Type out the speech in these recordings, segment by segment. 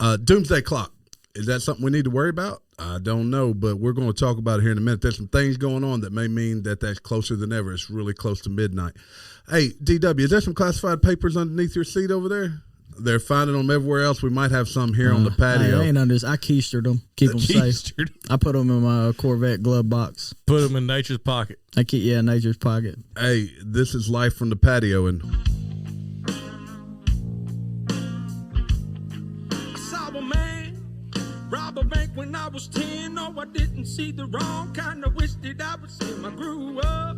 Doomsday Clock. Is that something we need to worry about? I don't know, but we're going to talk about it here in a minute. There's some things going on that may mean that that's closer than ever. It's really close to midnight. Hey, DW, is there some classified papers underneath your seat over there? They're finding them everywhere else. We might have some here on the patio. I ain't under this. I keistered them. Keep them safe. I put them in my Corvette glove box. Put them in nature's pocket. Nature's pocket. Hey, this is life from the patio, and I saw a man rob a bank when I was 10. No, I didn't see the wrong kind. I wished that I was him. I grew up.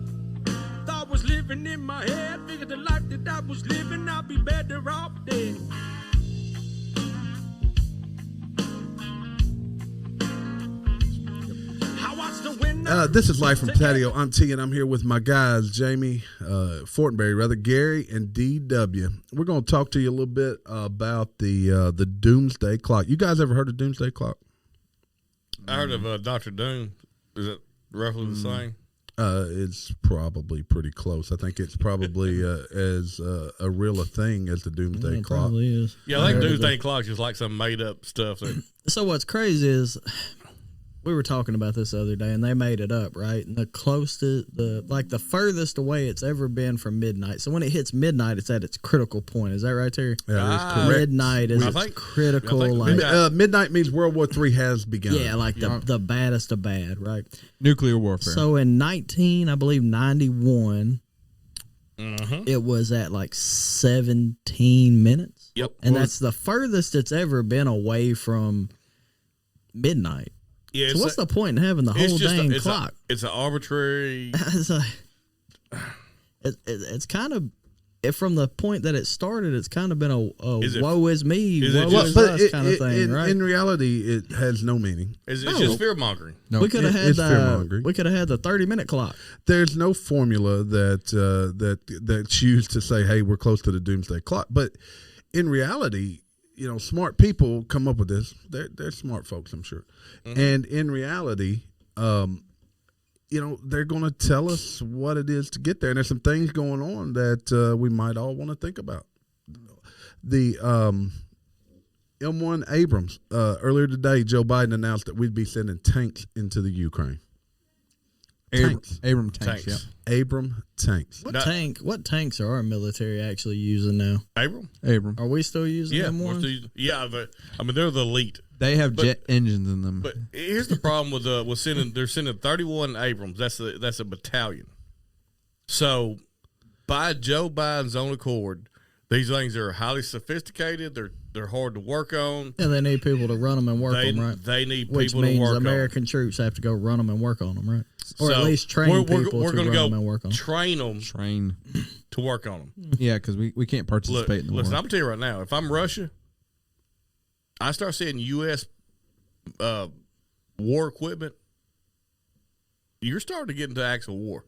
Thought was living in my head. Figured the life that I was living, I'd be better off dead. this is live from Patio. I'm T, and I'm here with my guys, Jamie, Fortenberry, Gary, and DW. We're going to talk to you a little bit about the Doomsday Clock. You guys ever heard of Doomsday Clock? I heard of Dr. Doom. Is it roughly the same? It's probably pretty close. I think it's probably as a real a thing as the Doomsday Clock. Probably is. Yeah, I think Doomsday Clock is like some made up stuff. So what's crazy is we were talking about this the other day, and they made it up, right? And the closest, the furthest away it's ever been from midnight. So when it hits midnight, it's at its critical point. Is that right, Terry? Yeah, that's correct. Midnight is critical. Midnight means World War III has begun. Yeah, like the baddest of bad, right? Nuclear warfare. So in 91, it was at like 17 minutes. Yep. And that's the furthest it's ever been away from midnight. Yeah, so what's the point in having the whole dang clock? It's an arbitrary. It's kind of, from the point that it started, it's kind of been a woe is me, woe is us kind of thing, right? In reality, it has no meaning. It's just fear mongering. No, we could have had the 30-minute clock. There's no formula that's used to say, hey, we're close to the Doomsday Clock. But in reality, smart people come up with this. They're smart folks, I'm sure. Mm-hmm. And in reality, they're going to tell us what it is to get there. And there's some things going on that we might all want to think about. The M1 Abrams, earlier today, Joe Biden announced that we'd be sending tanks into the Ukraine. Abram tanks. Yeah. Abram tanks. What tanks are our military actually using now? Abram. Are we still using them ones? They're the elite. They have jet engines in them. But here's the problem with sending. They're sending 31 Abrams. That's a battalion. So by Joe Biden's own accord, these things are highly sophisticated. They're hard to work on. Yeah, they need people to run them and work them, right? They need Which people means to work American troops have to go run them and work on them, right? Or at least train people to run them and work on them. Train them to work on them. Yeah, because we can't participate in the war. Listen, I'm telling you right now, if I'm Russia, I start seeing U.S. War equipment, you're starting to get into actual war.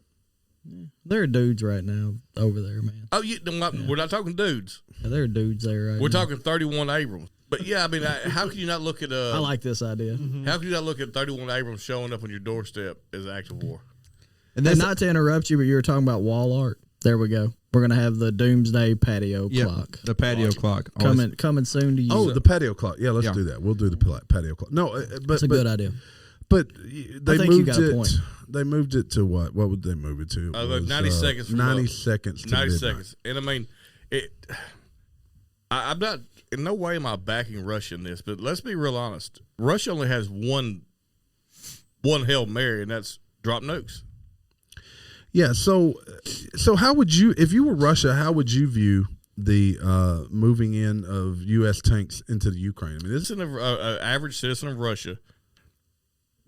There are dudes right now over there, man. Oh, we're not talking dudes. Yeah, there are dudes there right now. We're talking 31 Abrams. But, yeah, I mean, how can you not look at... I like this idea. How can you not look at 31 Abrams showing up on your doorstep as actual war? And not to interrupt you, but you were talking about wall art. There we go. We're going to have the Doomsday Patio Clock. The patio clock. Coming soon to you. Oh, the patio clock. Yeah, let's do that. We'll do the patio clock. No, but it's a good idea. But they moved it. They moved it to what? What would they move it to? It was, 90 seconds. 90 seconds. 90 seconds. And I mean, I'm not. In no way am I backing Russia in this, but let's be real honest. Russia only has one Hail Mary, and that's drop nukes. Yeah. So how would you, if you were Russia, how would you view the moving in of U.S. tanks into the Ukraine? I mean, this is an average citizen of Russia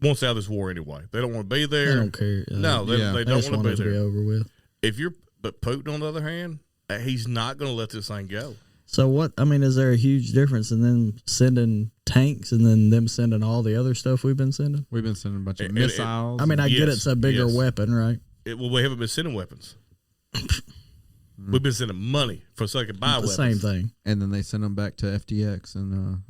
wants out of this war anyway. They don't want to be there. They don't care. No, they don't want to be there. Be over with. But Putin, on the other hand, he's not going to let this thing go. So what? I mean, is there a huge difference in them sending tanks and then them sending all the other stuff we've been sending? We've been sending a bunch of missiles. I mean, I get it's a bigger weapon, right? Well, we haven't been sending weapons. We've been sending money so they can buy weapons. The same thing. And then they send them back to FTX. And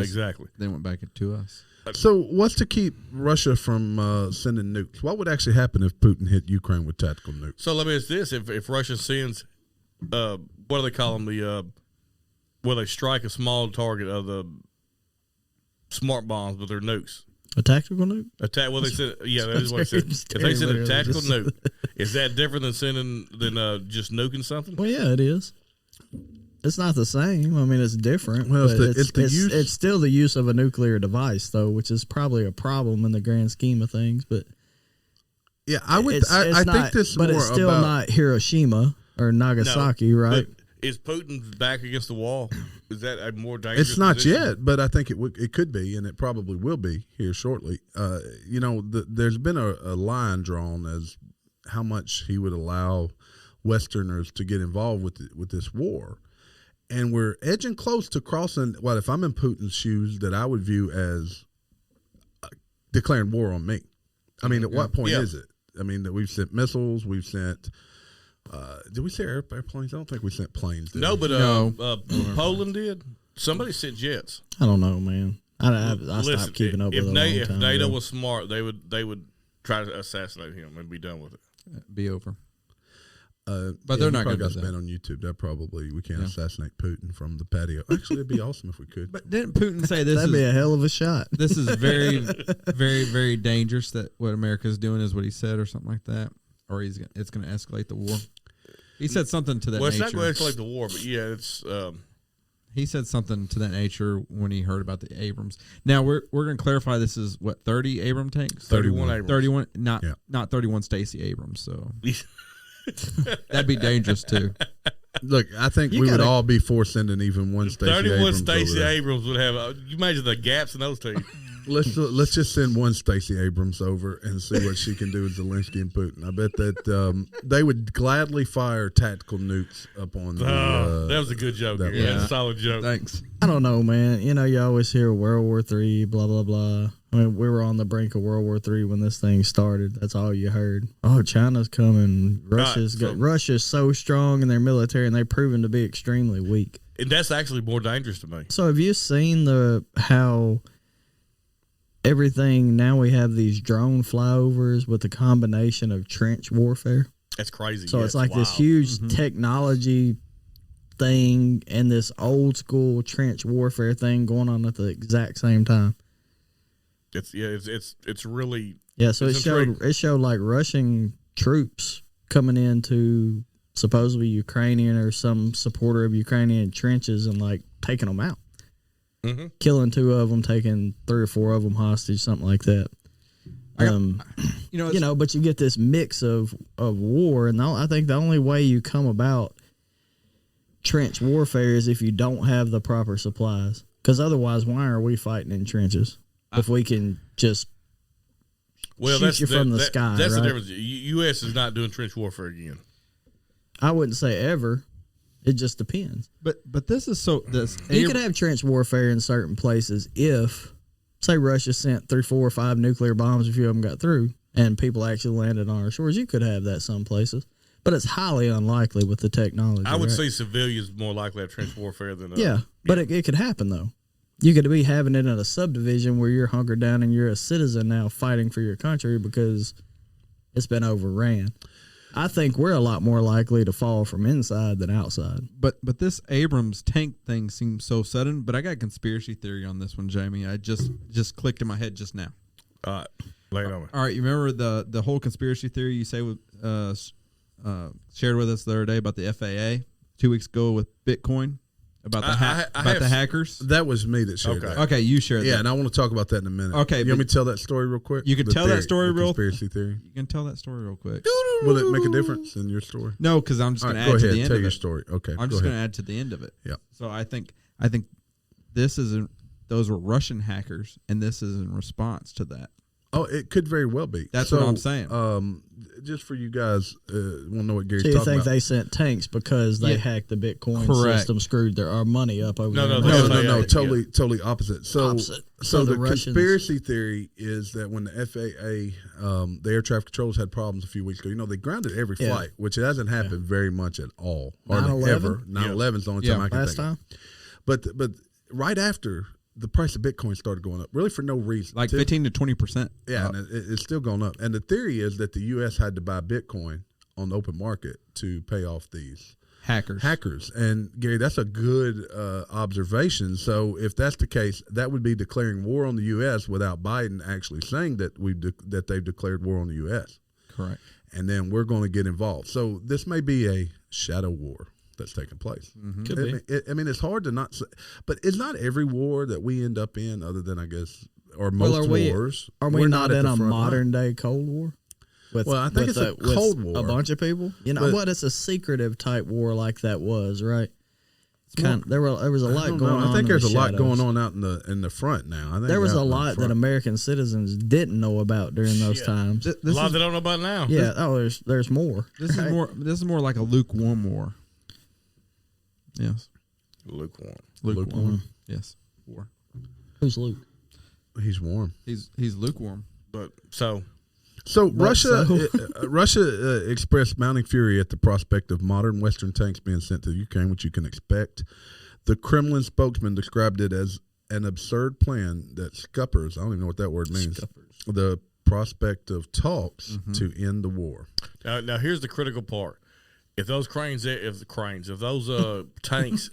exactly. They went back to us. So what's to keep Russia from sending nukes? What would actually happen if Putin hit Ukraine with tactical nukes? So let me ask this. If Russia sends, what do they call them? Where they strike a small target of smart bombs, but they're nukes. A tactical nuke? Attack. Well, they said, yeah, that is what they said. If they said a tactical nuke, is that different than just nuking something? Well, yeah, it is. It's not the same. I mean, it's different. Well, but it's still the use of a nuclear device, though, which is probably a problem in the grand scheme of things. But yeah, I think this, but more it's still about, not Hiroshima or Nagasaki, right? Is Putin's back against the wall? Is that a more dangerous? It's not position? yet, but I think it could be, and it probably will be here shortly. There's been a line drawn as how much he would allow Westerners to get involved with this war. And we're edging close to crossing what, if I'm in Putin's shoes, that I would view as declaring war on me. I mean, at what point is it? I mean, that we've sent missiles, we've sent. Did we say airplanes? I don't think we sent planes. No, we? but Poland did. Somebody sent jets. I don't know, man. I stopped keeping up with it. If NATO was smart, they would try to assassinate him and be done with it. Be over. But they're not going to got banned on YouTube. That probably we can't assassinate Putin from the patio. Actually, it'd be awesome if we could. But didn't Putin say this? That'd be a hell of a shot. This is very, very, very dangerous. That what America's doing is what he said, or something like that, or it's going to escalate the war. He said something to that nature. Well, it's not going to escalate the war, but yeah, it's. He said something to that nature when he heard about the Abrams. Now we're going to clarify. This is what 30 Abram tanks. 31 Abrams. 31, not 31 Stacey Abrams. So. That'd be dangerous too. Look, I think we would all be for sending even one Stacey 31 Abrams. Stacey Abrams would have. You imagine the gaps in those two. Let's just send one Stacey Abrams over and see what she can do with Zelensky and Putin. I bet that they would gladly fire tactical nukes up on. That was a good joke. That's a solid joke. Thanks. I don't know, man. You know, you always hear World War III, blah blah blah. I mean, we were on the brink of World War III when this thing started. That's all you heard. Oh, China's coming. Russia's so strong in their military, and they've proven to be extremely weak. And that's actually more dangerous to me. So, have you seen how everything now? We have these drone flyovers with a combination of trench warfare. That's crazy. So it's like this huge technology thing and this old school trench warfare thing going on at the exact same time. It's really So it showed like Russian troops coming into supposedly Ukrainian or some supporter of Ukrainian trenches and like taking them out, killing 2 of them, taking 3 or 4 of them hostage, something like that. But you get this mix of war, and I think the only way you come about trench warfare is if you don't have the proper supplies. Because otherwise, why are we fighting in trenches if we can just shoot you from the sky? That's right? the difference. U.S. is not doing trench warfare again. I wouldn't say ever. It just depends. But this is so. You could have trench warfare in certain places if, say, Russia sent 3, 4, or 5 nuclear bombs. A few of them got through, and people actually landed on our shores. You could have that some places. But it's highly unlikely with the technology. I would say civilians more likely have trench warfare than but it could happen though. You could be having it in a subdivision where you're hunkered down and you're a citizen now fighting for your country because it's been overran. I think we're a lot more likely to fall from inside than outside. But this Abrams tank thing seems so sudden. But I got a conspiracy theory on this one, Jamie. I just clicked in my head just now. All right, lay it on me. All right, you remember the whole conspiracy theory you say shared with us the other day about the FAA 2 weeks ago with Bitcoin about the hackers? That was me that shared that. Okay, you shared that. Yeah, and I want to talk about that in a minute. Okay, you want me to tell that story real quick? You can tell that story real quick. Conspiracy theory. You can tell that story real quick. Will it make a difference in your story? No, because I'm just going to add to the end of it. Tell your story. Okay, I'm just going to add to the end of it. Yeah. So I think this isn't. Those were Russian hackers, and this is in response to that. Oh, it could very well be. That's what I'm saying. Just for you guys, want to know what Gary's talking about. So you think they sent tanks because they hacked the Bitcoin system, screwed our money up over there? No, totally opposite. So the Russians, conspiracy theory is that when the FAA, the air traffic controllers had problems a few weeks ago, they grounded every flight, which it hasn't happened very much at all. Hardly ever. 9/11 is the only time I can think of. But right after, the price of Bitcoin started going up, really for no reason. Like 15 to 20%. Yeah, and it's still going up. And the theory is that the U.S. had to buy Bitcoin on the open market to pay off these Hackers. And Gary, that's a good observation. So if that's the case, that would be declaring war on the U.S. without Biden actually saying that that they've declared war on the U.S. Correct. And then we're going to get involved. So this may be a shadow war that's taking place. Could be. I mean, it's hard to not say, but it's not every war that we end up in, other than I guess, or most wars. Are we we're not in at a the front modern line. day Cold War? Well, I think it's a Cold War. A bunch of people. You know But- what? It's a secretive type war like that was, right? more- There was a I lot don't going know. on. I think in there's the a lot shadows. going on out in the front now. I think There was out a in the lot that front. American citizens didn't know about during those times. This A lot is, they don't know about now. Yeah. There's more. this is more. This is more like a lukewarm war. Yes, Lukewarm. lukewarm. Yes, war. Who's Luke? He's warm. He's lukewarm. But so So But Russia expressed mounting fury at the prospect of modern Western tanks being sent to Ukraine, which you can expect. The Kremlin spokesman described it as an absurd plan that scuppers, I don't even know what that word means, the prospect of talks to end the war. now here's the critical part. If those tanks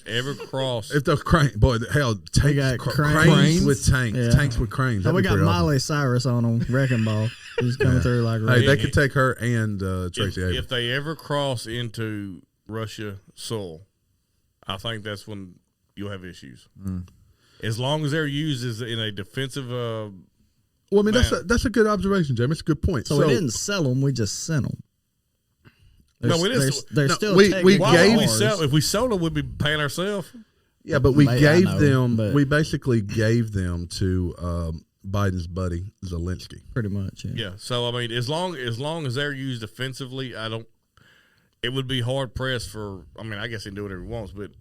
ever cross, If those cranes, boy, hell, got cranes cranes. with tanks, Yeah. tanks with cranes. Oh, That'd we be got pretty awesome. Miley Cyrus on them, Wrecking Ball. He's coming through like Hey, they right. could take her and Tracy Abrams. if they ever cross into Russia soil, I think that's when you'll have issues. As long as they're used as in a defensive. Well, I mean, Man. that's a good observation, Jamie. It's a good point. So we didn't sell them; we just sent them. No, we didn't. They're No, still. we technically Why gave- would we ours. sell? If we sold them, we'd be paying ourselves. Yeah, but we I gave know, them. but- We basically gave them to Biden's buddy Zelensky. Pretty much. Yeah. Yeah. So I mean, as long as they're used offensively, I don't. It would be hard pressed for. I mean, I guess he can do whatever he wants, but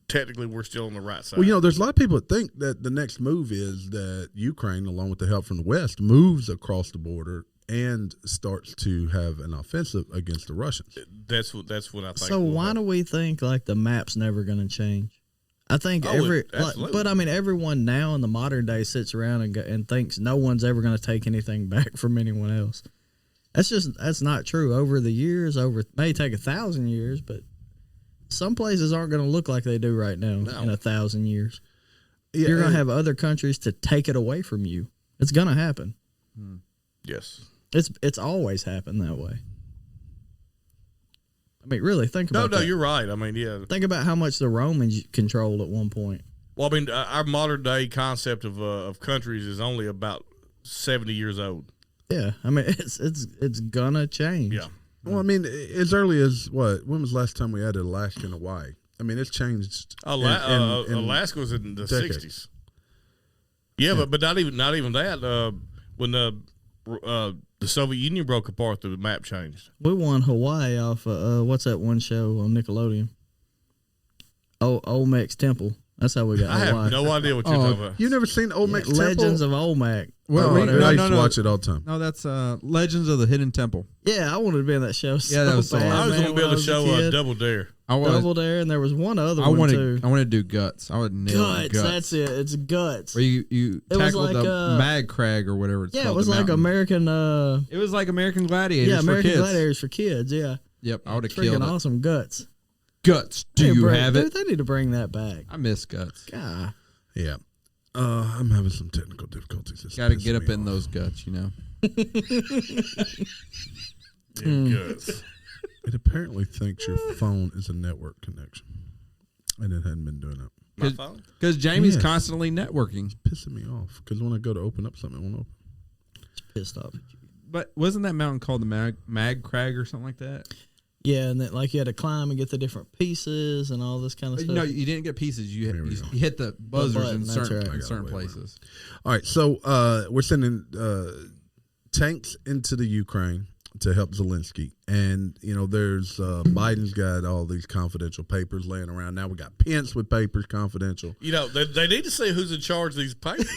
technically, we're still on the right side. Well, you know, there's a lot of people that think that the next move is that Ukraine, along with the help from the West, moves across the border and starts to have an offensive against the Russians. That's what I think. So why do we think like the map's never going to change? I think absolutely. but I mean, everyone now in the modern day sits around and thinks no one's ever going to take anything back from anyone else. That's not true. Over the years, may take 1,000 years, but some places aren't going to look like they do right now in 1,000 years. Yeah, You're going to have other countries to take it away from you. It's going to happen. Yes. It's always happened that way. I mean, really, think about that. No, you're right. I mean, yeah. Think about how much the Romans controlled at one point. Well, I mean, our modern day concept of countries is only about 70 years old. Yeah, I mean, it's gonna change. Yeah. Well, I mean, as early as what? When was the last time we added Alaska and Hawaii? I mean, it's changed. in Alaska was in the decades. 60s. Yeah, but not even that. When the Soviet Union broke apart, the map changed. We won Hawaii off what's that one show on Nickelodeon? Olmec's Temple. That's how we got I Hawaii. have no idea what you're talking about. You've never seen Olmec Temple? Legends of Olmec. Oh, Wait, I used to watch it all the time. No, that's Legends of the Hidden Temple. Yeah, I wanted to be in that show. Yeah, that was so bad, awesome. I was man, going to be when able to I was a show kid. Double Dare. Double Dare, and there was one other I one wanted too. to do Guts. I would nail Guts, that's it. It's Guts. Where you It was tackled like, the Mag Crag or whatever it's Yeah, called. it was the like mountain. American. It was like American Gladiators Yeah, American for kids. Gladiators for kids. Yeah, Yep, I would have killed freaking it. awesome. Guts. Guts. Do Hey, you bro, have dude, it? They need to bring that back. I miss Guts. God. Yeah. I'm having some technical difficulties. It's Got to pissing get up me in off. those guts, you know. Good. It apparently thinks your phone is a network connection, and it hadn't been doing that. My phone? Because Jamie's Yes. constantly networking. Pissing me off because when I go to open up something, it won't open. Pissed off. But wasn't that mountain called the Mag Crag or something like that? Yeah, and then like you had to climb and get the different pieces and all this kind of stuff. No, you didn't get pieces. You There we you go. hit the buzzers button, in that's certain, right. in I got certain it. Wait a minute. places. All right, so we're sending tanks into the Ukraine to help Zelensky, and you know there's Biden's got all these confidential papers laying around. Now we got Pence with papers confidential. You know, they need to say who's in charge of these papers.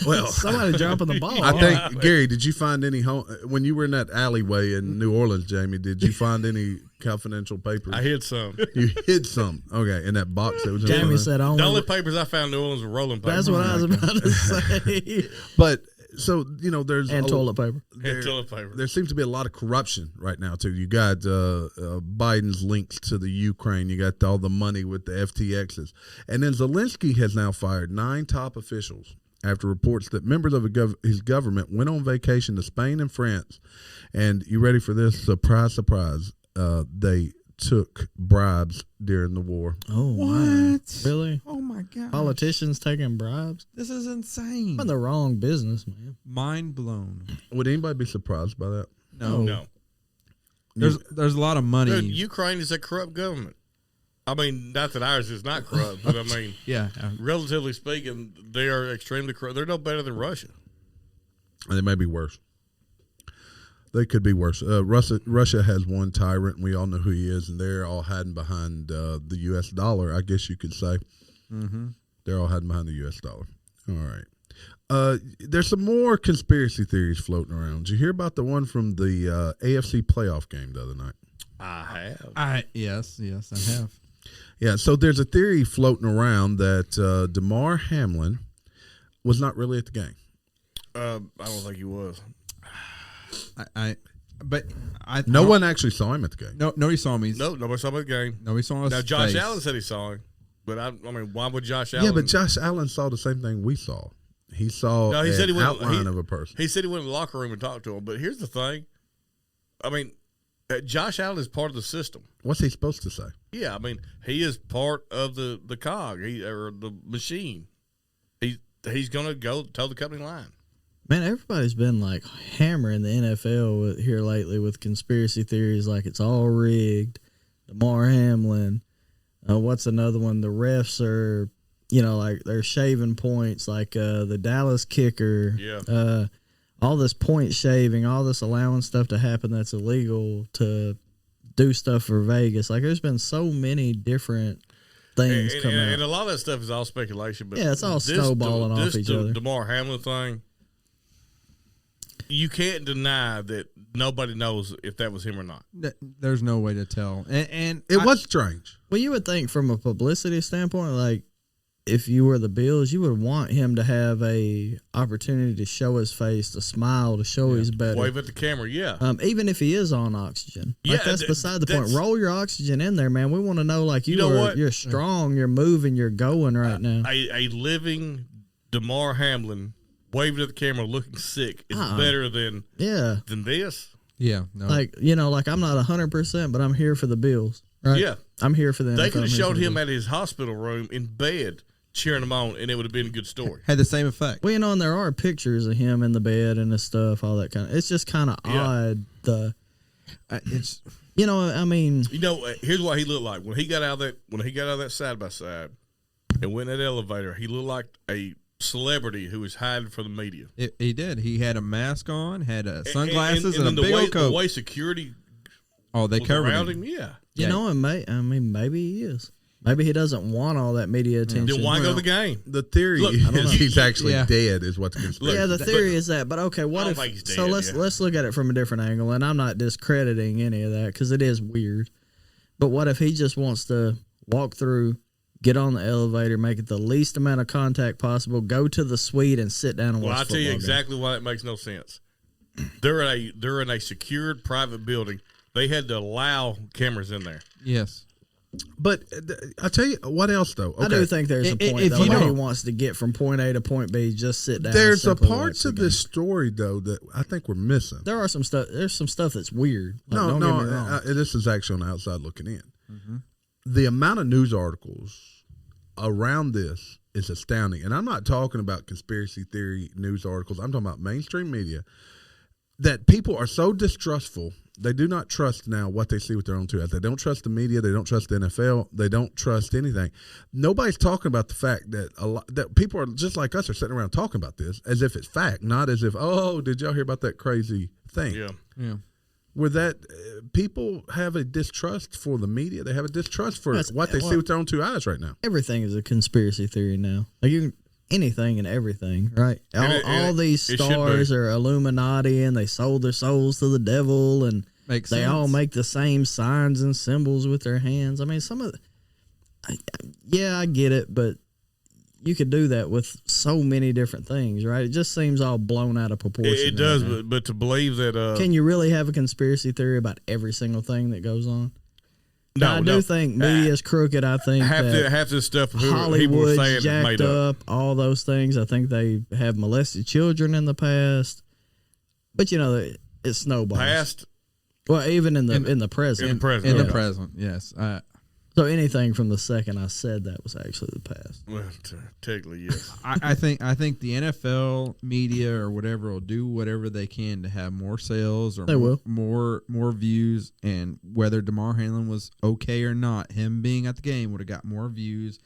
Well, Somebody dropping the ball. I think Gary, did you find any when you were in that alleyway in New Orleans, Jamie? Did you find any confidential papers? I hid some. You hid some. Okay, in that box that was in front Jamie of said The only only. papers I found in New Orleans were rolling papers. That's what I was about to say. But So there's and toilet paper. And toilet paper. There seems to be a lot of corruption right now too. You got Biden's links to the Ukraine. You got all the money with the FTXs, and then Zelensky has now fired 9 top officials after reports that members of his government went on vacation to Spain and France. And you ready for this? Surprise, surprise! They took bribes during the war. Oh, What? wow. Really? Oh my god! Politicians taking bribes? This is insane. I'm in the wrong business, man. Mind blown. Would anybody be surprised by that? No. There's a lot of money. Dude, Ukraine is a corrupt government. I mean, not that ours is not corrupt, but I mean, yeah. relatively speaking, they are extremely corrupt. They're no better than Russia. And they may be worse. They could be worse. Russia has one tyrant, and we all know who he is, and they're all hiding behind the U.S. dollar, I guess you could say. Mm-hmm. They're all hiding behind the U.S. dollar. All right. There's some more conspiracy theories floating around. Did you hear about the one from the AFC playoff game the other night? I have. Yes, I have. Yeah, so there's a theory floating around that Damar Hamlin was not really at the game. I don't think he was. No one actually saw him at the game. No, nobody saw me. No, nobody saw him at the game. Nobody saw us. Now, Josh face. Allen said he saw him. But, I mean, why would Josh Allen? Yeah, but Josh Allen saw the same thing we saw. He saw No, he said an he went, outline of a person. He said he went in the locker room and talked to him. But here's the thing. I mean, Josh Allen is part of the system. What's he supposed to say? Yeah, I mean, he is part of the cog or the machine. He's going to go toe the company line. Man, everybody's been like hammering the NFL here lately with conspiracy theories, like it's all rigged. Damar Hamlin, what's another one? The refs are, like they're shaving points, like the Dallas kicker. Yeah. All this point shaving, all this allowing stuff to happen that's illegal to do stuff for Vegas. Like there's been so many different things coming out. And a lot of that stuff is all speculation. But yeah, it's all snowballing off each other. Damar Hamlin thing. You can't deny that nobody knows if that was him or not. There's no way to tell. And It was strange. Well, you would think from a publicity standpoint, like if you were the Bills, you would want him to have a opportunity to show his face, to smile, to show he's better. Wave at the camera, yeah. Even if he is on oxygen. Like that's beside the point. Roll your oxygen in there, man. We want to know, like, you're strong, you're moving, you're going right now. A living Damar Hamlin waving at the camera looking sick is better than this. Yeah. No. Like, like I'm not 100%, but I'm here for the Bills. Right? Yeah. I'm here for them. They could have showed him at his hospital room in bed cheering him on, and it would have been a good story. Had the same effect. Well, and there are pictures of him in the bed and the stuff, all that kind of. It's just kind of odd. It's I mean, here's what he looked like when he got out of that side by side and went in that elevator. He looked like a celebrity who was hiding from the media. He did. He had a mask on, had sunglasses, and a big old coat. The way security, they covered around him. and maybe he is. Maybe he doesn't want all that media attention. Then why go to the game? The theory is he's actually dead, is what the conspiracy. Yeah, the theory is that. But okay, what if? He's dead, so let's look at it from a different angle, and I'm not discrediting any of that because it is weird. But what if he just wants to walk through, get on the elevator, make it the least amount of contact possible, go to the suite, and sit down and watch? Well, I'll tell you game? exactly why that makes no sense. They're in a secured private building. They had to allow cameras in there. Yes. But I'll tell you what else, though. Okay. I do think there's a point, though, where he wants to get from point A to point B, just sit down. There's a parts of this story, though, that I think we're missing. There are some stuff. There's some stuff that's weird. Like, don't get me wrong. This is actually on the outside looking in. Mm-hmm. The amount of news articles around this is astounding. And I'm not talking about conspiracy theory news articles. I'm talking about mainstream media, that people are so distrustful. They do not trust now what they see with their own two eyes. They don't trust the media. They don't trust the NFL. They don't trust anything. Nobody's talking about the fact that that people are just like us are sitting around talking about this as if it's fact, not as if, oh, did y'all hear about that crazy thing? Yeah. Where that people have a distrust for the media. They have a distrust for what they see with their own two eyes right now. Everything is a conspiracy theory now. Like anything and everything, right? All these stars are Illuminati, and they sold their souls to the devil, and they all make the same signs and symbols with their hands. I mean, some of I get it, but you could do that with so many different things, right? It just seems all blown out of proportion. It does, but to believe that can you really have a conspiracy theory about every single thing that goes on? no, I do think media is crooked. I think half this stuff people are Hollywood's saying is jacked made up. all those things. I think they have molested children in the past, but it snowballs. Past, Well, even in the present. in the present, In the okay. present, yes. So anything from the second I said that was actually the past. Well, technically, yes. I think the NFL media or whatever will do whatever they can to have more sales or They will. more views, and whether Damar Hamlin was okay or not, him being at the game would have got more views,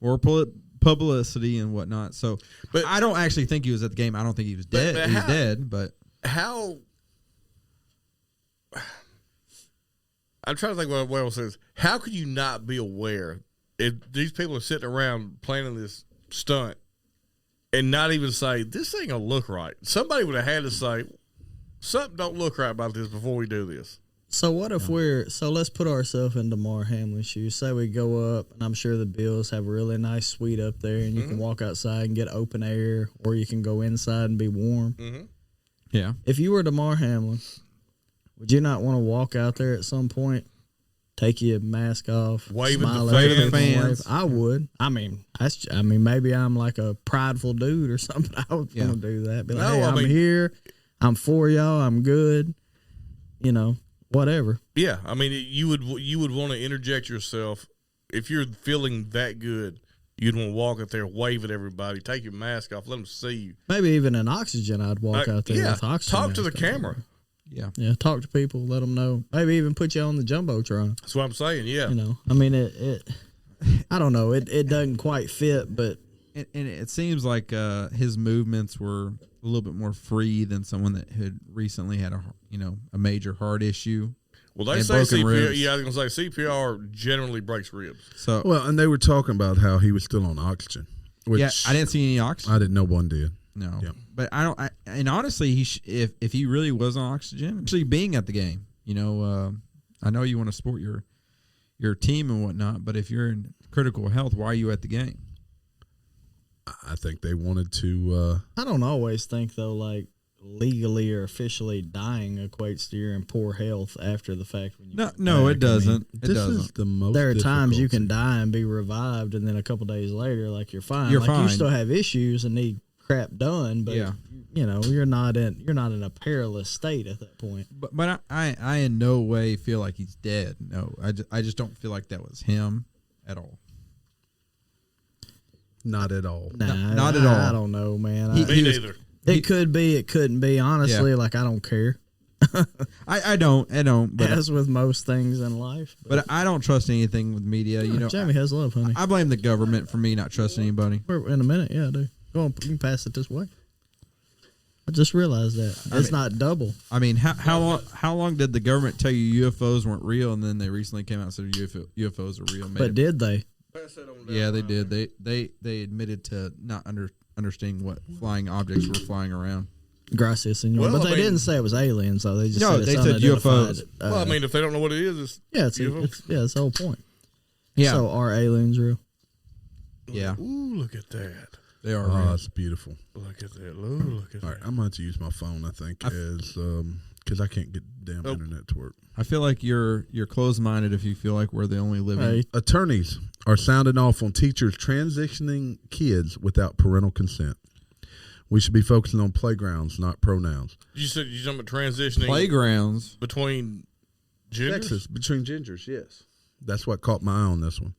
more publicity and whatnot. So, But- I don't actually think he was at the game. I don't think he was dead. but He's how- dead, but How? I'm trying to think what else says. How could you not be aware if these people are sitting around planning this stunt and not even say this ain't gonna look right? Somebody would have had to say something don't look right about this before we do this. So what if let's put ourselves in Damar Hamlin's shoes. Say we go up, and I'm sure the Bills have a really nice suite up there, and you can walk outside and get open air, or you can go inside and be warm. yeah. If you were Damar Hamlin, would you not want to walk out there at some point, take your mask off, Wave at smile the at people, fans? wave? I would. I mean, maybe I'm like a prideful dude or something. I would want to do that. Be like, hey, I'm here. I'm for y'all. I'm good. Whatever. Yeah, I mean, you would want to interject yourself if you're feeling that good. You'd want to walk out there, wave at everybody, take your mask off, let them see you. Maybe even in oxygen, I'd walk out there with oxygen. Talk to the mask on. camera. Yeah, talk to people, let them know. Maybe even put you on the Jumbotron. That's what I'm saying. Yeah, I mean, it I don't know. It doesn't quite fit, but And it seems like his movements were a little bit more free than someone that had recently had a major heart issue. Well, they and say broken CPR. ribs. Yeah, I was gonna say CPR generally breaks ribs. So Well, and they were talking about how he was still on oxygen. Which yeah, I didn't see any oxygen. I didn't know one did. No, Yeah. but I don't. And honestly, if he really was on oxygen, actually being at the game, I know you want to support your team and whatnot, but if you're in critical health, why are you at the game? I think they wanted to. I don't always think though, like legally or officially dying equates to you're in poor health after the fact. When you No, get no, back. it doesn't. It This doesn't. is the most. There are times you difficult. can die and be revived, and then a couple days later, like you're fine. You're like fine. you still have issues and need crap done, but Yeah. you're not in a perilous state at that point. But I in no way feel like he's dead. No, I just don't feel like that was him at all. Not at all. Nah, not at all. I don't know, man. He Me was- neither. It could be, it couldn't be. Honestly, like I don't care. I don't. But As with most things in life. but I don't trust anything with media. Jamie has love, honey. I blame the government for me not trusting anybody. We're in a minute, yeah, dude. Go on, you can pass it this way. I just realized that it's not double. I mean, how long did the government tell you UFOs weren't real, and then they recently came out and said UFOs are real? But did they? Yeah, they did. They admitted to not understanding what flying objects were flying around. Gracias, senor. Well, but I they mean- didn't say it was aliens, though. They just No, said they it's said unidentified, UFOs. Well, I mean, if they don't know what it is, it's it's UFOs. that's the whole point. Yeah, So are aliens real? yeah, Ooh, look at that! they are Oh, real. it's beautiful. Look at that! Look at All right, that! I'm going to use my phone. I think as because I can't get damn Oh. internet to work. I feel like you're closed minded if you feel like we're the only living. Hey, Attorneys are sounding off on teachers transitioning kids without parental consent. We should be focusing on playgrounds, not pronouns. You said you talking about transitioning Playgrounds. between genders. Sexes between genders, yes. That's what caught my eye on this one.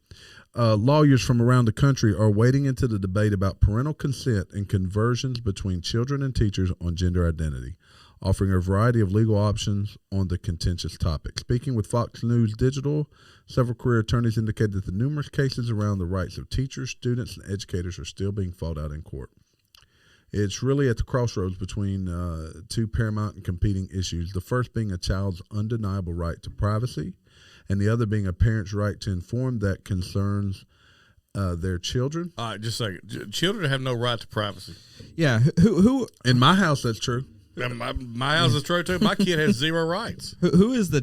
Lawyers from around the country are wading into the debate about parental consent and conversions between children and teachers on gender identity, offering a variety of legal options on the contentious topic. Speaking with Fox News Digital, several career attorneys indicated that the numerous cases around the rights of teachers, students, and educators are still being fought out in court. It's really at the crossroads between two paramount and competing issues, the first being a child's undeniable right to privacy, and the other being a parent's right to inform that concerns their children. All right, just a second. Children have no right to privacy. Yeah, who In my house, that's true. And my house is true too. My kid has zero rights. who is the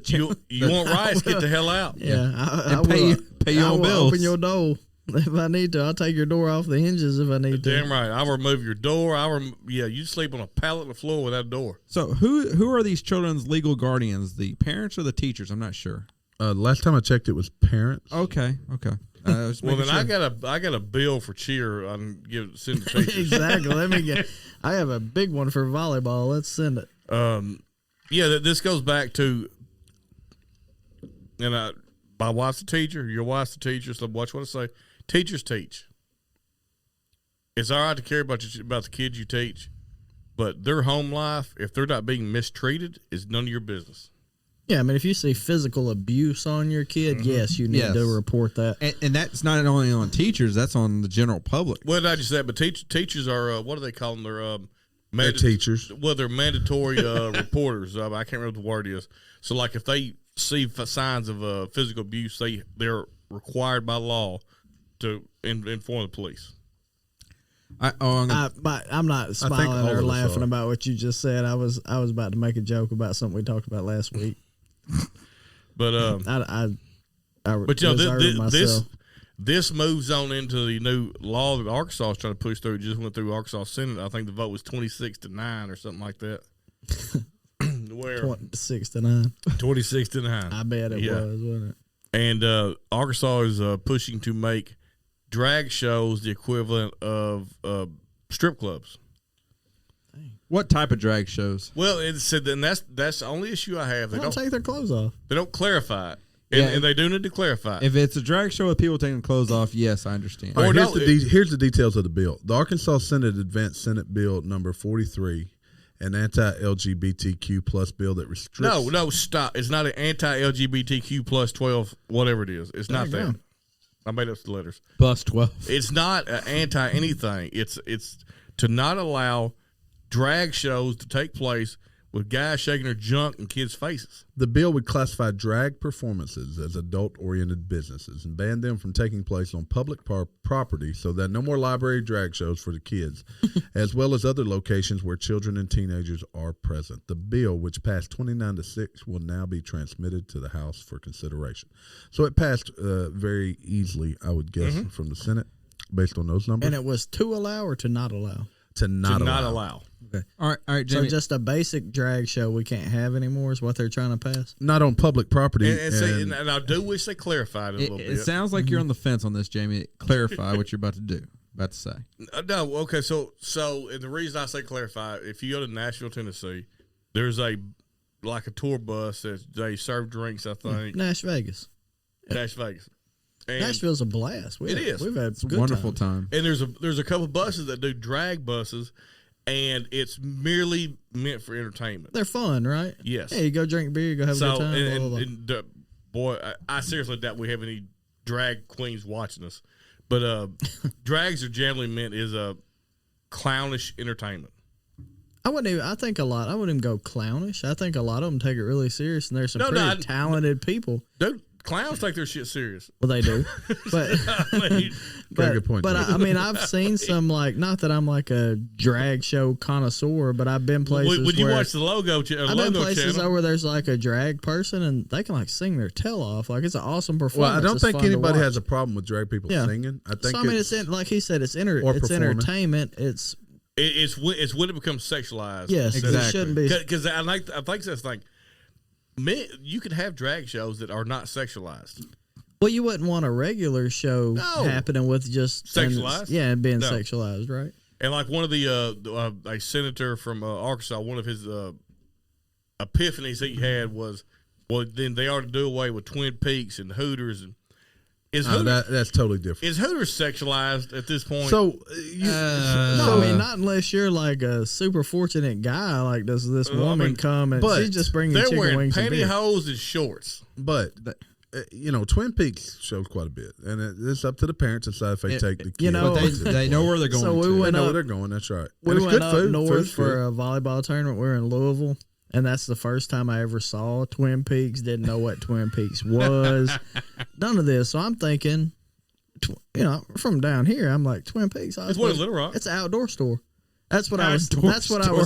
You want rights? Get the hell out. yeah, I And pay will. your I will bills. Open your door. If I need to, I'll take your door off the hinges if I need to. Damn right. I'll remove your door. You sleep on a pallet on the floor without a door. So who are these children's legal guardians? The parents or the teachers? I'm not sure. Last time I checked, it was parents. Okay. Well, then I got a bill for cheer. I can send the teachers. Exactly. I have a big one for volleyball. Let's send it. This goes back to, and my wife's a teacher. Your wife's a teacher. So watch what I say. Teachers teach. It's all right to care about the kids you teach, but their home life, if they're not being mistreated, is none of your business. Yeah, I mean, if you see physical abuse on your kid, yes, you need to report that. And that's not only on teachers; that's on the general public. Well, not just that, but teachers are what do they call them? They're teachers. Well, they're mandatory reporters. I can't remember what the word is. So, like, if they see signs of physical abuse, they're required by law to inform the police. I'm not smiling or laughing about what you just said. I was about to make a joke about something we talked about last week. But this moves on into the new law that Arkansas is trying to push through. It just went through Arkansas Senate. I think the vote was 26-9 or something like that. 26-9. 26-9. I bet it was, wasn't it? And Arkansas is pushing to make drag shows the equivalent of strip clubs. What type of drag shows? Well, it said, and that's the only issue I have. They don't take their clothes off. They don't clarify it, and they do need to clarify it. If it's a drag show with people taking clothes off, yes, I understand. All right, here's the details of the bill. The Arkansas Senate advanced Senate Bill number 43, an anti-LGBTQ plus bill that restricts. No, stop. It's not an anti-LGBTQ plus 12, whatever it is. It's not that. I made up the letters. Plus 12. It's not anti anything. It's to not allow drag shows to take place with guys shaking their junk in kids' faces. The bill would classify drag performances as adult-oriented businesses and ban them from taking place on public property so that no more library drag shows for the kids, as well as other locations where children and teenagers are present. The bill, which passed 29-6, will now be transmitted to the House for consideration. So it passed very easily, I would guess, from the Senate based on those numbers. And it was to allow or to not allow? To not allow. Okay. All right, Jamie. So just a basic drag show we can't have anymore is what they're trying to pass? Not on public property. And I do wish they clarified it a little bit. It sounds like you're on the fence on this, Jamie. Clarify what you're about to say. No, okay. So and the reason I say clarify, if you go to Nashville, Tennessee, there's a tour bus that they serve drinks, I think. Nash Vegas. And Nashville's a blast. We've had a wonderful time. And there's a couple buses that do drag buses, and it's merely meant for entertainment. They're fun, right? Yes. Hey, you go drink beer, you go have a good time. Boy, I seriously doubt we have any drag queens watching us. But drags are generally meant as a clownish entertainment. I wouldn't even go clownish. I think a lot of them take it really serious, and there's some pretty talented people. Dude, clowns take their shit serious. Well, they do, but good point. But I mean, I've seen some not that I'm like a drag show connoisseur, but I've been places. Would you watch the logo? I've been places where there's like a drag person and they can sing their tail off. Like it's an awesome performance. Well, I don't think anybody has a problem with drag people singing. I think. So, I mean, it's like he said, it's entertainment. It's when it becomes sexualized. Yes, exactly. It shouldn't be because I think that's the thing. You could have drag shows that are not sexualized. Well, you wouldn't want a regular show happening with just sexualized. Being sexualized, right? And like one of a senator from Arkansas, one of his epiphanies he had was, well, then they ought to do away with Twin Peaks and Hooters and. That's totally different. Is Hooters sexualized at this point? No, I mean not unless you're like a super fortunate guy. Like does this woman come and she's just bringing chicken wings? They're wearing pantyhose and shorts. But Twin Peaks shows quite a bit, and it's up to the parents to decide if they take the kids. But they know where they're going. So they know where they're going. That's right. We went up north for a volleyball tournament. We're in Louisville. And that's the first time I ever saw Twin Peaks. Didn't know what Twin Peaks was. None of this. So I'm thinking, from down here, I'm like Twin Peaks. It's one in Little Rock. It's an outdoor store. That's what I was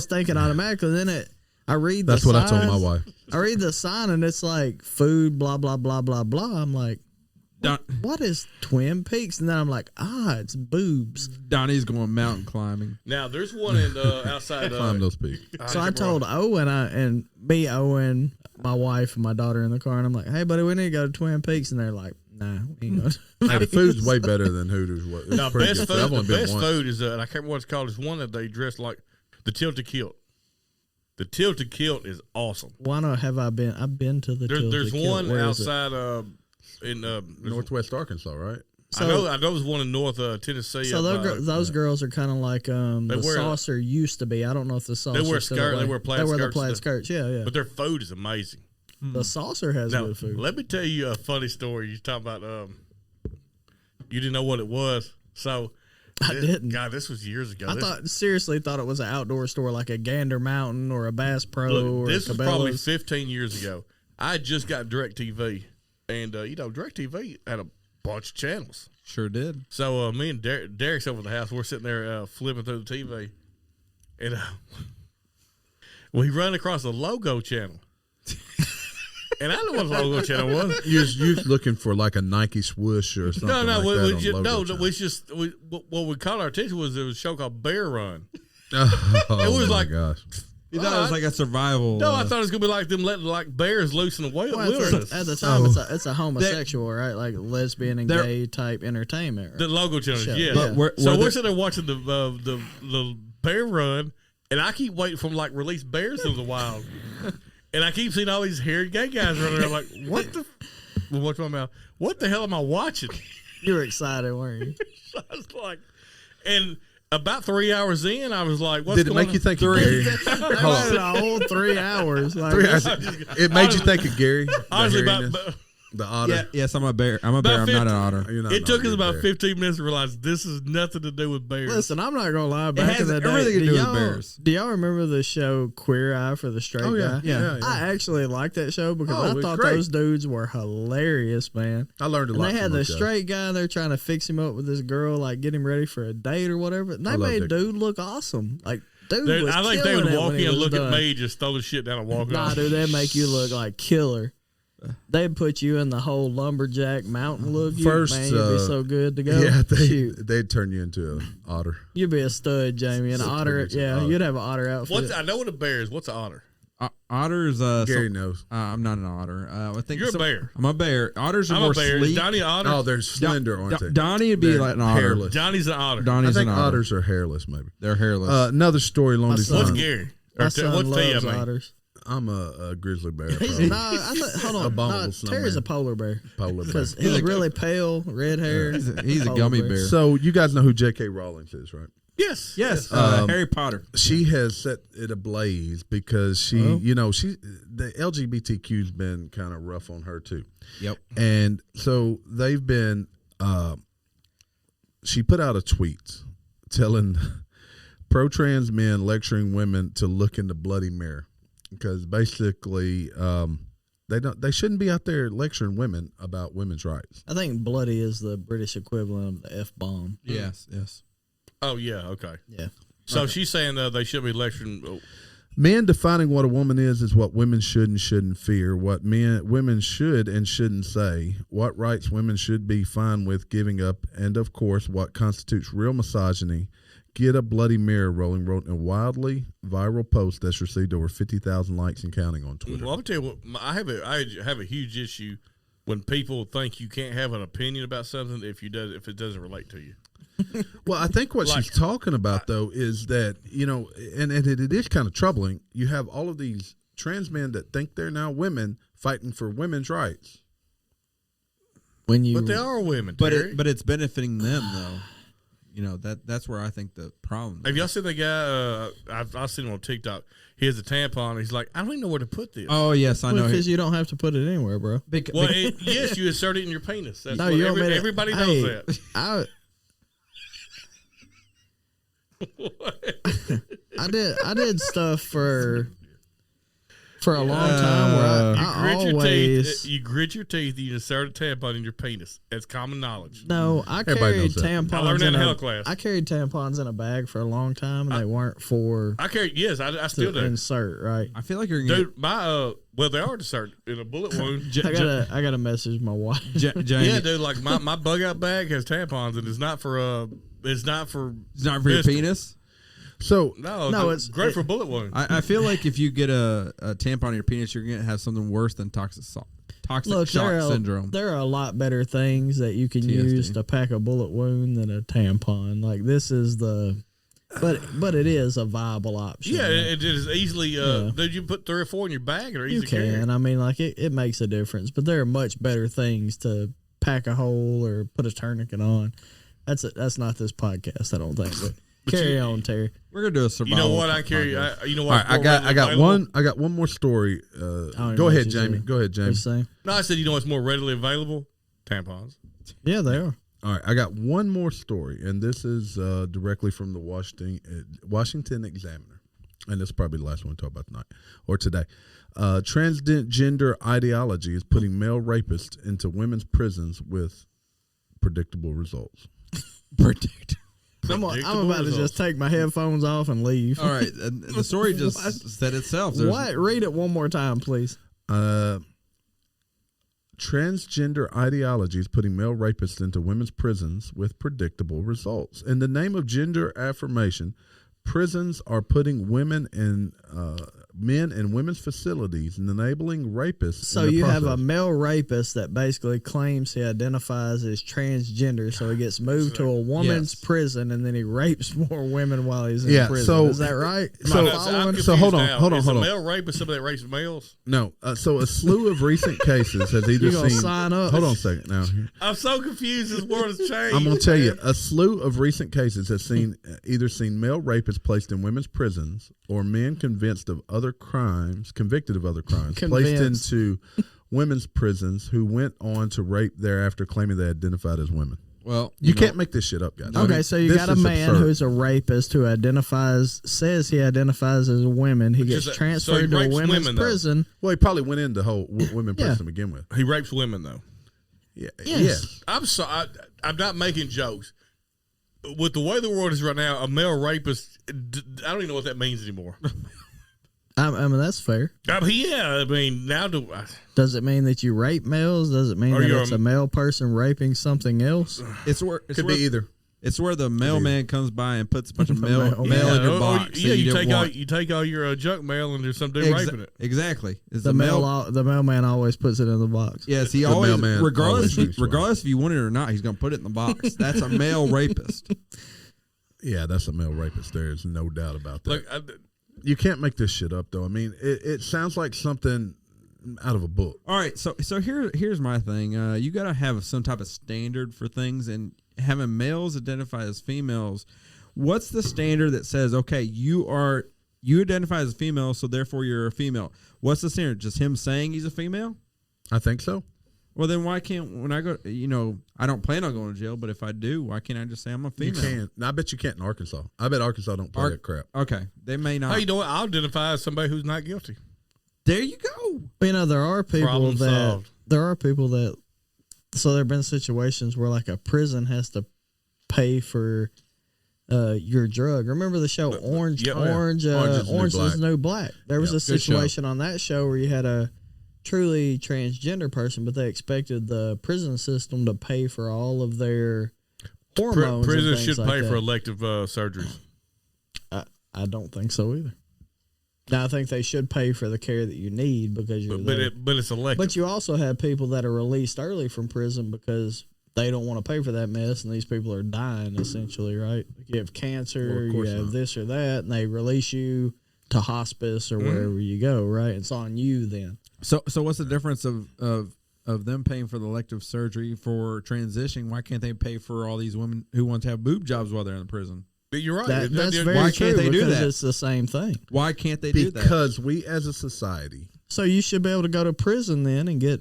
thinking automatically. Then I read the That's signs. what I told my wife. I read the sign and it's like food, blah blah blah blah blah. I'm like, what is Twin Peaks? And then I'm like, it's boobs. Donnie's going mountain climbing. Now there's one in outside. Climb those peaks. So I told Owen, Owen, my wife, and my daughter in the car, and I'm like, hey, buddy, we need to go to Twin Peaks. And they're like, nah, we ain't going to Hey, the food's way better than Hooters. Now, best food. The best food is, and I can't remember what it's called. It's one that they dress like the tilted kilt. The tilted kilt is awesome. Why not have I been? I've been to the tilted There's kilt. one Where outside in Northwest Arkansas, right? So, I know there's one in North Tennessee. So those girls are kind of like the saucer used to be. I don't know if the saucer. They wear skirts. They wear plaid skirts. They wear the plaid skirts. Yeah. But their food is amazing. The saucer has good food. Let me tell you a funny story. You talking about you didn't know what it was, so I didn't. God, this was years ago. I seriously thought it was an outdoor store like a Gander Mountain or a Bass Pro. Look, or this a was Cabela's. probably 15 years ago. I had just got DirecTV, and DirecTV had a bunch of channels. Sure did. So me and Derek's over at the house. We're sitting there flipping through the TV, and we run across a logo channel. And I know what the logo channel was. You was looking for like a Nike swoosh or something. What we caught our attention was there was a show called Bear Run. Oh, it was my like, gosh. You thought it was like a survival. No, I thought it was gonna be like them letting like bears loose in the wilderness. At the time, it's a homosexual, right? Like lesbian and gay type entertainment. Right? The logo channel, yeah. But we're sitting there watching the Bear Run, and I keep waiting for them like release bears into the wild. And I keep seeing all these hairy gay guys running around like, what the? Well, watch my mouth. What the hell am I watching? You were excited, weren't you? I was like, and about 3 hours in, I was like, what's Did it going make you think of Gary? Hold on. A whole 3 hours. Like, 3 hours. It made you think of Gary. Honestly, the otter. Yes, I'm a bear. I'm a bear. I'm not an otter. It took us about 15 minutes to realize this is nothing to do with bears. Listen, I'm not gonna lie. Back in the day, everything to do with bears. Do y'all remember the show Queer Eye for the Straight Guy? Yeah. I actually liked that show because I thought great. those dudes were hilarious, man. I learned a lot. And they had from the those guys. straight guy there trying to fix him up with this girl, like get him ready for a date or whatever. And they made dude look awesome. Like dude was I think they killing would it walk when he in, was look done. at me, just throw the shit down and walk Nah, off. dude, they make you look like killer. They'd put you in the whole lumberjack mountain look. First, man, you'd be so good to go. Yeah, Shoot. they'd turn you into an otter. You'd be a stud, Jamie. An otter, you'd have an otter outfit. I know what a bear is. What's an otter? Otters. Gary knows. I'm not an otter. I think You're a bear. I'm a bear. Otters are I'm more a bear. sleek. Is Donnie an otter? Oh, they're slender, aren't they? Donnie would be They're like an otter. hairless. Johnny's an otter. I Donnie's think an otter. otters are hairless, maybe. They're hairless. Another story along these What's lines. Gary? My son What's loves T? I mean? otters. I'm a grizzly bear. He's probably. hold on. Abominable Terry's snowman. a polar bear. Polar bear. Because he's really pale, red hair. He's a polar gummy bear. So you guys know who J.K. Rowling is, right? Yes. Yes, Harry Potter. She has set it ablaze because she the LGBTQ's been kind of rough on her too. Yep. And so they've been. She put out a tweet telling pro-trans men lecturing women to look in the bloody mirror because basically they shouldn't be out there lecturing women about women's rights. I think bloody is the British equivalent of the F-bomb. Yes. Oh, yeah. Okay. Yeah. So she's saying they should be lecturing. Men defining what a woman is what women should and shouldn't fear, what women should and shouldn't say, what rights women should be fine with giving up, and of course, what constitutes real misogyny. Get a bloody mirror rolling wrote in a wildly viral post that's received over 50,000 likes and counting on Twitter. Well, I'll tell you what. I have a huge issue when people think you can't have an opinion about something if it doesn't relate to you. Well, I think what she's talking about, though, is that, and it is kind of troubling. You have all of these trans men that think they're now women fighting for women's rights. But they are women, Terry. But it's benefiting them, though. That's where I think the problem is. Have y'all seen the guy? I've seen him on TikTok. He has a tampon. He's like, I don't even know where to put this. Oh, yes, I know. Because you don't have to put it anywhere, bro. Yes, you insert it in your penis. That's No, what you don't mean it. everybody knows Hey, that. I did stuff for for a long time where I always you grit your teeth and you insert a tampon in your penis. That's common knowledge. no, I Everybody carried knows that. tampons. I learned that in a- hell class. I carried tampons in a bag for a long time, and they weren't for I carry. Yes, I still to do. insert. Right. I feel like you're gonna Dude, my well, they are insert in a bullet wound. get, I gotta message my wife. Jamie, Yeah, dude. Like my bug out bag has tampons, and it's not for it's not for your pistol. penis. So No, it's great for bullet wound. I feel like if you get a tampon in your penis, you're gonna have something worse than toxic Look, shock syndrome. there are a lot better things that you can TSD. use to pack a bullet wound than a tampon. Like this is but it is a viable option. Yeah, Like, it is easily. Dude, you put 3 or 4 in your bag, or you easy carry. can. I mean, like it makes a difference. But there are much better things to pack a hole or put a tourniquet on. That's not this podcast, I don't think. But carry on, Terry. We're gonna do a You survival. know what? I carry. You know all what? right, I got one more story. don't Go know ahead, what you Jamie. said. Go ahead, Jamie. Just saying. No, I said you know what's more readily available? Tampons. Yeah, they are. All right, I got one more story, and this is directly from the Washington Examiner, and this is probably the last one to talk about tonight or today. Transgender ideology is putting male rapists into women's prisons with predictable results. I'm about to just take my headphones off and leave. All right, and the story just said itself. There's- What? Read it one more time, please. Transgender ideology is putting male rapists into women's prisons with predictable results. In the name of gender affirmation, prisons are putting men in women's facilities and enabling rapists. So in the you have a process. male rapist that basically claims he identifies as transgender, so he gets moved to a woman's Yes. prison, and then he rapes more women while he's in Yeah, prison. so- Is that right? Am so- I following? so hold on, hold on, Is hold a on. male rapist somebody that rapes males? No, so a slew of recent cases has either You gonna seen. sign up? Hold on a second. Now, I'm so confused. This world has changed. I'm going to tell you, a slew of recent cases has either seen male rapists placed in women's prisons or men convicted of other crimes, placed Convinced. into women's prisons who went on to rape thereafter, claiming they identified as women. well, You can't make this shit up, guys. Okay, so you This got a is man absurd. who's a rapist who says he identifies as a woman. He gets So he transferred to a rapes women's women, though. prison. Well, he probably went into the whole women Yeah. prison to begin with. He rapes women though. Yeah. Yes. I'm sorry. I'm not making jokes. With the way the world is right now, a male rapist, I don't even know what that means anymore. I mean, that's fair. I mean, now Does it mean that you rape males? Does it mean Or that you're it's a- a male person raping something else? it's where Could be either. It's where the mailman comes by and puts a bunch of mail in Yeah, your box. that you didn't want. take all your junk mail and there's some dude raping it. Exactly. Is The mailman always puts it in the box. Yes, he The always, mailman regardless always regardless if you want it or not, he's going to put it in the box. That's a male rapist. Yeah, that's a male rapist. There's no doubt about that. Like, You can't make this shit up, though. I mean, it sounds like something out of a book. All right, so here's my thing. You got to have some type of standard for things, and having males identify as females. What's the standard that says, okay, you identify as a female, so therefore you're a female? What's the standard? Just him saying he's a female? I think so. Well, then why can't when I go? I don't plan on going to jail, but if I do, why can't I just say I'm a You female? can. I bet you can't in Arkansas. I bet Arkansas don't play that crap. Okay, they may not. hey, you know what? I'll identify as somebody who's not guilty. There you go. But, there are people Problem solved. So there have been situations where like a prison has to pay for your drug. Remember the show Orange? Yeah, Orange Orange is the New Black. There was a good show. situation on that show where you had a truly transgender person, but they expected the prison system to pay for all of their hormones. Prisons and things should like pay that. for elective surgeries. I don't think so either. Now I think they should pay for the care that you need because you're there. But it's elective. But you also have people that are released early from prison because they don't want to pay for that mess, and these people are dying essentially, right? You have cancer, Well, of you course have not. this or that, and they release you to hospice or wherever you go, right? It's on you then. So what's the difference of them paying for the elective surgery for transitioning? Why can't they pay for all these women who want to have boob jobs while they're in prison? You're right. That's It- very why true can't they do because that? it's the same thing. Why can't they do that? Because we as a society, So you should be able to go to prison then and get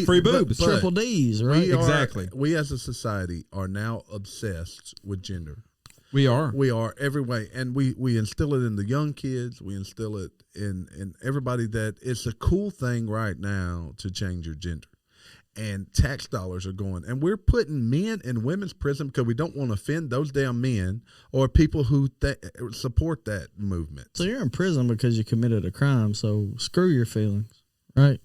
free boobs. triple D's, right? we Exactly. we as a society are now obsessed with gender. We are. We are every way, and we instill it in the young kids. We instill it in everybody that it's a cool thing right now to change your gender. And tax dollars are going, and we're putting men in women's prison because we don't want to offend those damn men or people who support that movement. So you're in prison because you committed a crime. So screw your feelings, right?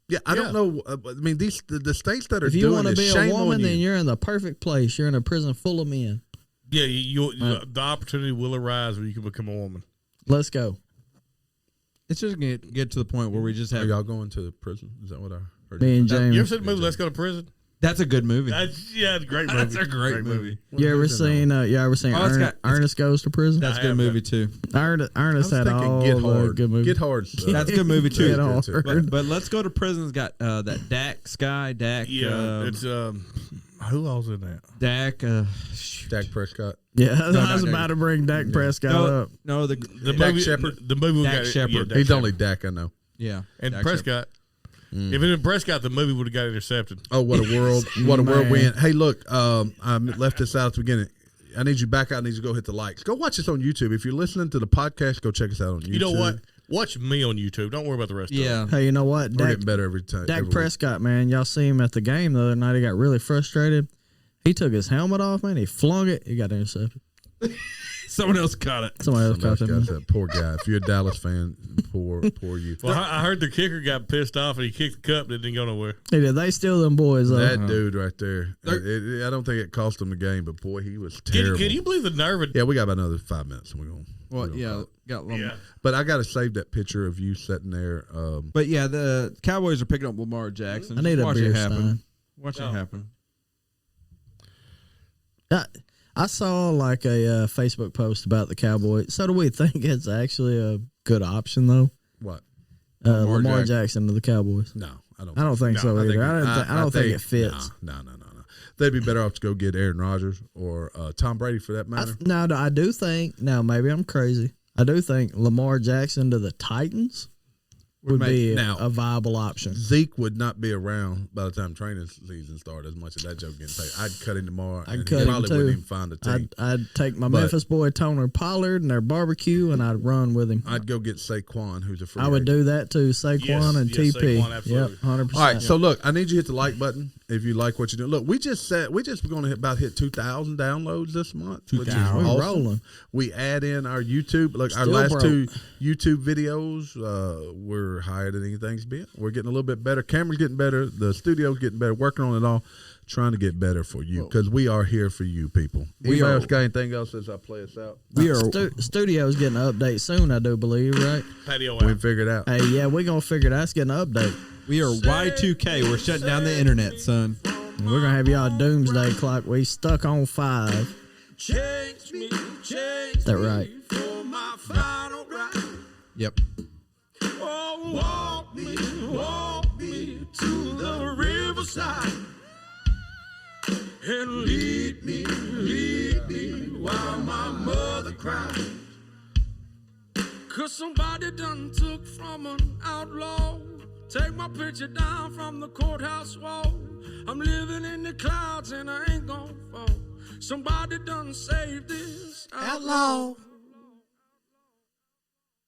Yeah, I don't know. I mean, the states that are if you doing want to this, be a shame on woman, you. then you're in the perfect place. You're in a prison full of men. Yeah, the opportunity will arise where you can become a woman. Let's go. It's just going to get to the point where we just Are have. y'all going to prison? Is that what I heard? Me and James. You ever seen the movie Let's Go to Prison? That's a good movie. It's a great movie. That's a great movie. You ever seen? Ernest Goes to Prison? That's a good movie too. Ernest had all Get the Hard. good movies. Get Hard. That's a good movie too. Get Hard. But Let's Go to Prison's got that Dak. Yeah, it's who else in that? Dak. Dak Prescott. Yeah, I was no. about to bring Dak Prescott up. No, the Dak movie Shepard. The movie Dak Shepard. Dak He's Shepard. only Dak, I know. yeah, And Dak Prescott. If it had Prescott, the movie would have got intercepted. Oh, what a world! What a world Man. we're in. Hey, look, I left this out at the beginning. I need you back out. I need you to go hit the likes. Go watch us on YouTube. If you're listening to the podcast, go check us out on YouTube. You know what? Watch me on YouTube. Don't worry about the rest of Yeah. it. Hey, you know what? We're getting better every time. Dak every week. Prescott, man. Y'all see him at the game the other night. He got really frustrated. He took his helmet off, man. He flung it. He got intercepted. Someone else caught it. Somebody else caught Somebody's him. got that poor guy. If you're a Dallas fan, poor you. Well, I heard the kicker got pissed off and he kicked the cup and it didn't go nowhere. Hey, did they steal them boys? That dude right there. I don't think it cost him the game, but boy, he was terrible. Can you believe the nerve? Yeah, we got about another 5 minutes. And we're going. Well, yeah, got Lamar. Yeah. But I got to save that picture of you sitting there. But yeah, the Cowboys are picking up Lamar Jackson. I need Just a watch beer it happen. stein. Watch it happen. I saw like a Facebook post about the Cowboys. So do we think it's actually a good option though? What? Lamar Jackson to the Cowboys. No, I don't. I don't think so either. I don't think it fits. No. They'd be better off to go get Aaron Rodgers or Tom Brady for that matter. I do think. Now maybe I'm crazy. I do think Lamar Jackson to the Titans would be a viable option. Zeke would not be around by the time training season started as much as that joke getting taken. I'd cut him tomorrow. I'd and cut he him probably too. wouldn't even find a team. I'd take my Memphis boy Toner Pollard and their barbecue, and I'd run with him. I'd go get Saquon, who's a free I would agent. do that too. Saquon and yes, TP. Saquon, absolutely. Yep, 100%. All right, so look, I need you to hit the like button if you like what you're doing. Look, we just going to hit 2,000 downloads this month, which is 2,000. We're awesome. rolling. We add in our YouTube. Look, our Still last broke. 2 YouTube videos were higher than anything's been. We're getting a little bit better. Camera's getting better. The studio's getting better. Working on it all. Trying to get better for you because we are here for you people. Anybody else got anything else as I play us out? We are. Studio's getting an update soon, I do believe, right? Patio We out. figured out. Hey, yeah, we're going to figure it out. It's getting an update. We are Y2K. We're shutting down the internet, son. And we're going to have y'all Doomsday Clock. We stuck on 5. Change me, Is that right? for my final ride. Yep. Oh, walk me to the riverside and lead me while my mother cries. 'Cause somebody done took from an outlaw. Take my picture down from the courthouse wall. I'm living in the clouds and I ain't gonna fall. Somebody done saved this outlaw.